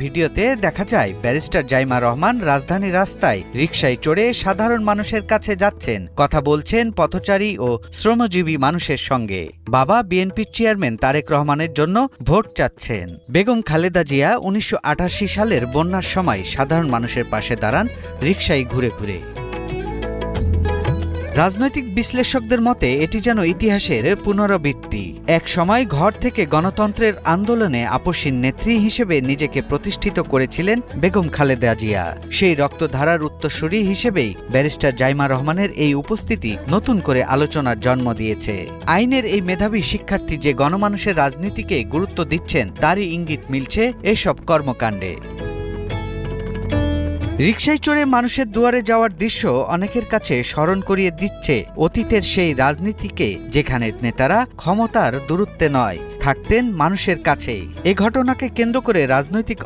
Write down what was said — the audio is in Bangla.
ভিডিওতে দেখা যায় ব্যারিস্টার জাইমা রহমান রাজধানী রাস্তায় রিকশায় চড়ে সাধারণ মানুষের কাছে যাচ্ছেন, কথা বলছেন পথচারী ও শ্রমজীবী মানুষের সঙ্গে। বাবা বিএনপির চেয়ারম্যান তারেক রহমানের জন্য ভোট চাচ্ছেন। বেগম খালেদা জিয়া ১৯৮৮ সালের বন্যার সময় সাধারণ মানুষের পাশে দাঁড়ান রিকশায় ঘুরে ঘুরে। রাজনৈতিক বিশ্লেষকদের মতে এটি যেন ইতিহাসের পুনরাবৃত্তি। এক সময় ঘর থেকে গণতন্ত্রের আন্দোলনে আপসীন নেত্রী হিসেবে নিজেকে প্রতিষ্ঠিত করেছিলেন বেগম খালেদা জিয়া। সেই রক্তধারার উত্তরসূরি হিসেবেই ব্যারিস্টার জাইমা রহমানের এই উপস্থিতি নতুন করে আলোচনার জন্ম দিয়েছে। আইনের এই মেধাবী শিক্ষার্থী যে গণমানুষের রাজনীতিকে গুরুত্ব দিচ্ছেন তারই ইঙ্গিত মিলছে এসব কর্মকাণ্ডে। রিকশায় চড়ে মানুষের দুয়ারে যাওয়ার দৃশ্য অনেকের কাছে স্মরণ করিয়ে দিচ্ছে অতীতের সেই রাজনীতিকে, যেখানে নেতারা ক্ষমতার দূরত্বে নয়, থাকতেন মানুষের কাছেই। এ ঘটনাকে কেন্দ্র করে রাজনৈতিক